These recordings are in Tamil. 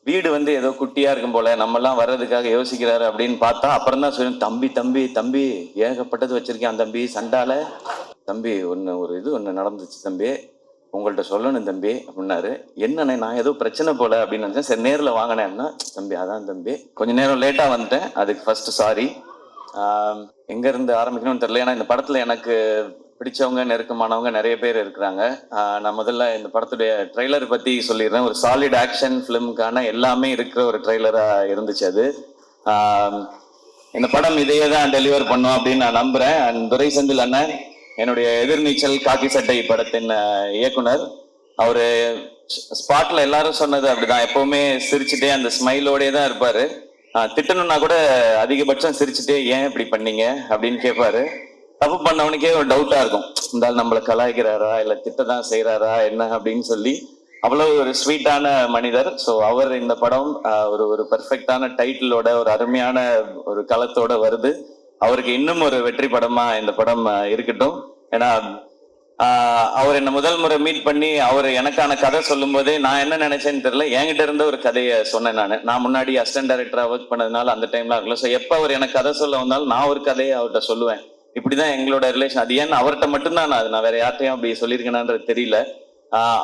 வீடு வந்து ஏதோ குட்டியா இருக்கும் போல, நம்மலாம் வர்றதுக்காக யோசிக்கிறாரு அப்படின்னு பார்த்தா, அப்புறம் தான் சொல்லி தம்பி தம்பி தம்பி ஏகப்பட்டது வச்சிருக்கேன் தம்பி சண்டால. தம்பி ஒரு இது ஒன்று நடந்துச்சு தம்பி, உங்கள்கிட்ட சொல்லணும் தம்பி அப்படின்னாரு. என்னண்ணே நான் ஏதோ பிரச்சனை போல அப்படின்னு நினைச்சேன். சரி நேரில் வாங்கினேன்னா, தம்பி அதான் தம்பி கொஞ்சம் நேரம் லேட்டாக வந்துட்டேன், அதுக்கு ஃபர்ஸ்ட் சாரி. எங்க இருந்து ஆரம்பிக்கணும்னு தெரியல. ஏன்னா இந்த படத்துல எனக்கு பிடிச்சவங்க நெருக்கமானவங்க நிறைய பேர் இருக்கிறாங்க. நான் முதல்ல இந்த படத்துடைய ட்ரெய்லர் பத்தி சொல்லிடுறேன். ஒரு சாலிட் ஆக்ஷன் ஃபிலிமுக்கான எல்லாமே இருக்கிற ஒரு ட்ரெய்லரா இருந்துச்சு அது. இந்த படம் இதையே தான் டெலிவர் பண்ணும் அப்படின்னு நான் நம்புறேன். அண்ட் துரை செந்தில் அண்ணன் என்னுடைய எதிர்நீச்சல் காக்கி சட்டை படத்தின் இயக்குனர். அவரு ஸ்பாட்ல எல்லாரும் சொன்னது அப்படிதான், எப்பவுமே சிரிச்சுட்டே அந்த ஸ்மைலோடே தான் இருப்பாரு. திட்டணும்னா கூட அதிகபட்சம் சிரிச்சுட்டே ஏன் இப்படி பண்ணீங்க அப்படின்னு கேட்பாரு. தப்பு பண்ணவனுக்கே ஒரு டவுட்டா இருக்கும், இருந்தாலும் நம்மளை கலாய்க்கிறாரா இல்ல திட்டதான் செய்யறாரா என்ன அப்படின்னு சொல்லி. அவ்வளவு ஒரு ஸ்வீட்டான மனிதர். ஸோ அவர் இந்த படம் ஒரு பெர்ஃபெக்டான டைட்டிலோட ஒரு அருமையான ஒரு களத்தோட வருது. அவருக்கு இன்னும் ஒரு வெற்றி படமா இந்த படம் இருக்கட்டும். ஏன்னா அவர் என்ன முதல் முறை மீட் பண்ணி அவர் எனக்கான கதை சொல்லும் போதே நான் என்ன நினைச்சேன்னு தெரியல, என்கிட்ட இருந்த ஒரு கதையை சொன்னேன். நான் முன்னாடி அசிஸ்டன்ட் டைரக்டரா ஒர்க் பண்ணதுனால அந்த டைம்ல ஆகல. ஸோ எப்போ அவர் எனக்கு கதை சொல்ல வந்தாலும் நான் ஒரு கதையை அவர்கிட்ட சொல்லுவேன். இப்படிதான் எங்களோட ரிலேஷன். அது ஏன்னு அவர்கிட்ட மட்டும்தான் நான் வேற யார்ட்டையும் அப்படி சொல்லியிருக்கேனான்றது தெரியல.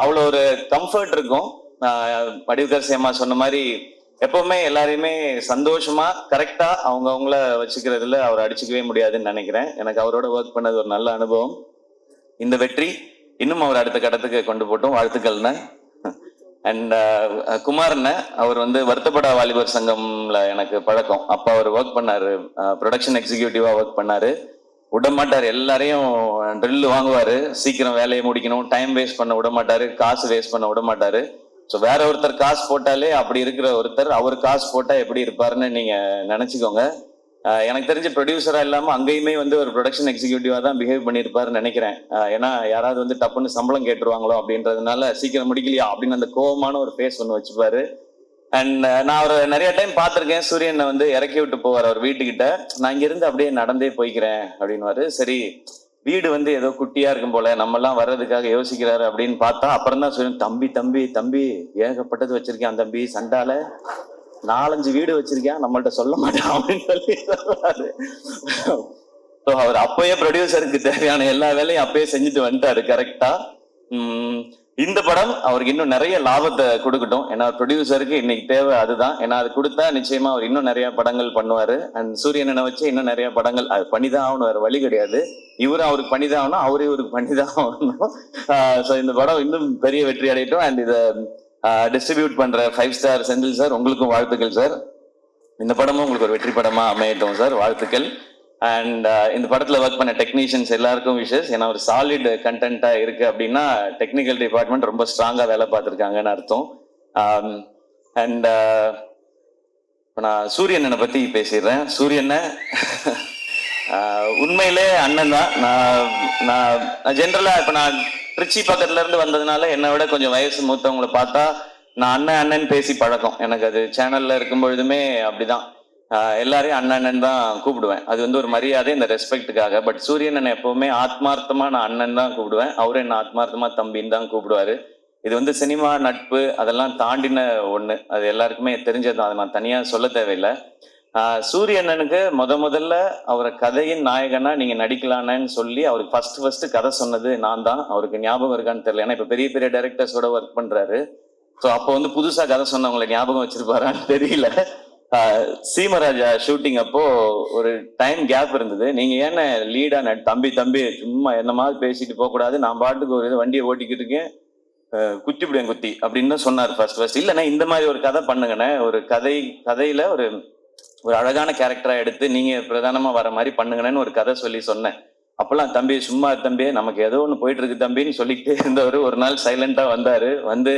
அவ்வளோ ஒரு கம்ஃபர்ட் இருக்கும். வடிவுகர் சேமா சொன்ன மாதிரி எப்பவுமே எல்லாரையுமே சந்தோஷமா கரெக்டா அவங்கள வச்சுக்கிறதுல அவர் அடிச்சுக்கவே முடியாதுன்னு நினைக்கிறேன். எனக்கு அவரோட ஒர்க் பண்ணது ஒரு நல்ல அனுபவம். இந்த வெற்றி இன்னும் அவர் அடுத்த கட்டத்துக்கு கொண்டு போட்டோம். வாழ்த்துக்கள்ண்ண. அண்ட் குமார்ண்ண அவர் வந்து வருத்தப்படா வாலிபர் சங்கம்ல எனக்கு பழக்கம். அப்போ அவர் ஒர்க் பண்ணாரு, ப்ரொடக்ஷன் எக்ஸிக்யூட்டிவா ஒர்க் பண்ணாரு. விட மாட்டார், எல்லாரையும் ட்ரில் வாங்குவாரு, சீக்கிரம் வேலையை முடிக்கணும், டைம் வேஸ்ட் பண்ண விட மாட்டாரு, காசு வேஸ்ட் பண்ண விட மாட்டாரு. ஸோ வேற ஒருத்தர் காசு போட்டாலே அப்படி இருக்கிற ஒருத்தர் அவர் காசு போட்டா எப்படி இருப்பாருன்னு நீங்க நினைச்சுக்கோங்க. எனக்கு தெரிஞ்ச ப்ரொடியூசரா இல்லாம அங்கேயுமே வந்து ஒரு ப்ரொடக்ஷன் எக்ஸிக்யூட்டிவா தான் பிஹேவ் பண்ணியிருப்பாருன்னு நினைக்கிறேன். ஏன்னா யாராவது வந்து டப்புன்னு சம்பளம் கேட்டுருவாங்களோ அப்படின்றதுனால சீக்கிரம் முடிக்கலையா அப்படின்னு அந்த கோபமான ஒரு ஃபேஸ் ஒன்று வச்சுப்பாரு. அண்ட் நான் அவரை நிறைய டைம் பார்த்துருக்கேன். சூரியனை வந்து இறக்கி விட்டு போவார் அவர் வீட்டுக்கிட்ட. நான் இங்கிருந்து அப்படியே நடந்தே போய்க்கிறேன் அப்படின்வாரு. சரி வீடு வந்து ஏதோ குட்டியா இருக்கும் போல, நம்மலாம் வர்றதுக்காக யோசிக்கிறாரு அப்படின்னு பார்த்தா, அப்புறம் தான் சூரியன் தம்பி தம்பி தம்பி ஏகப்பட்டது வச்சிருக்கேன் தம்பி சண்டால, 4-5 வீடு வச்சிருக்கேன், நம்மள்ட்ட சொல்ல மாட்டேன் அப்படின்னு சொல்லி சொல்றாரு. அவர் அப்பயே ப்ரொடியூசருக்கு தேவையான எல்லா வேலையும் அப்பயே செஞ்சுட்டு வந்துட்டாரு கரெக்டா. இந்த படம் அவருக்கு இன்னும் நிறைய லாபத்தை கொடுக்கட்டும். ஏன்னா ப்ரொடியூசருக்கு இன்னைக்கு தேவை அதுதான். ஏன்னா அது கொடுத்தா நிச்சயமா அவர் இன்னும் நிறைய படங்கள் பண்ணுவாரு. அண்ட் சூரியனை வச்சு இன்னும் நிறைய படங்கள் அது பண்ணிதான் ஆகணும், வேற வழி கிடையாது. இவரும் அவருக்கு பண்ணிதான் ஆகணும், அவரே இவருக்கு பண்ணிதான் ஆகணும். ஸோ இந்த படம் இன்னும் பெரிய வெற்றி அடையட்டும். அண்ட் இதை டிஸ்ட்ரிபியூட் பண்ற 5 ஸ்டார் செந்தில் சார், உங்களுக்கும் வாழ்த்துக்கள் சார். இந்த படமும் உங்களுக்கு ஒரு வெற்றி படமா அமையட்டும் சார், வாழ்த்துக்கள். அண்ட் இந்த படத்துல ஒர்க் பண்ண டெக்னீஷியன்ஸ் எல்லாருக்கும் விஷஸ். ஏன்னா ஒரு சாலிட் கண்டென்ட்டா இருக்கு அப்படின்னா டெக்னிக்கல் டிபார்ட்மெண்ட் ரொம்ப ஸ்ட்ராங்கா வேலை பார்த்துருக்காங்கன்னு அர்த்தம். அண்ட் நான் சூரியனை பத்தி பேசிடுறேன். சூரியனை உண்மையிலே அண்ணன் தான். நான் ஜென்ரலா இப்ப நான் திருச்சி பக்கத்துல இருந்து வந்ததுனால என்னை விட கொஞ்சம் வயசு மூத்தவங்களை பார்த்தா நான் அண்ணன் பேசி பழக்கம். எனக்கு அது சேனல்ல இருக்கும் பொழுதுமே அப்படிதான், எல்லாரையும் அண்ணன் தான் கூப்பிடுவேன். அது வந்து ஒரு மரியாதை, இந்த ரெஸ்பெக்டுக்காக. பட் சூரியன் எப்பவுமே ஆத்மார்த்தமா நான் அண்ணன் தான் கூப்பிடுவேன், அவரும் என்ன ஆத்மார்த்தமா தம்பின்னு தான் கூப்பிடுவாரு. இது வந்து சினிமா நட்பு அதெல்லாம் தாண்டின ஒண்ணு, அது எல்லாருக்குமே தெரிஞ்சதுதான், அதை நான் தனியா சொல்ல தேவையில்லை. சூரியண்ணனுக்கு முதல்ல அவரை கதையின் நாயகனா நீங்க நடிக்கலான்னு சொல்லி அவருக்கு ஃபர்ஸ்ட் கதை சொன்னது நான் தான். அவருக்கு ஞாபகம் இருக்கான்னு தெரியல, ஏன்னா இப்ப பெரிய பெரிய டைரக்டர்ஸோட ஒர்க் பண்றாரு. ஸோ அப்போ வந்து புதுசா கதை சொன்னவங்களை ஞாபகம் வச்சிருப்பாரான்னு தெரியல. சீமராஜா ஷூட்டிங் அப்போ ஒரு டைம் கேப் இருந்தது. நீங்க ஏன்னா லீடா தம்பி சும்மா என்ன மாதிரி பேசிட்டு போக கூடாது, நான் பாட்டுக்கு ஒரு வண்டியை ஓட்டிக்கிட்டு இருக்கேன், குத்திவிடுவேன் குத்தி அப்படின்னு தான் சொன்னார் ஃபர்ஸ்ட். இல்லைண்ணா இந்த மாதிரி ஒரு கதை பண்ணுங்கண்ணே, ஒரு கதையில ஒரு அழகான கேரக்டரா எடுத்து நீங்க பிரதானமா வர மாதிரி பண்ணுங்கன்னு ஒரு கதை சொல்லி சொன்னேன். அப்பெல்லாம் தம்பி சும்மா தம்பி நமக்கு ஏதோ ஒண்ணு போயிட்டு இருக்கு தம்பின்னு சொல்லிக்கிட்டே இருந்தவர் ஒரு நாள் சைலண்டா வந்தாரு. வந்து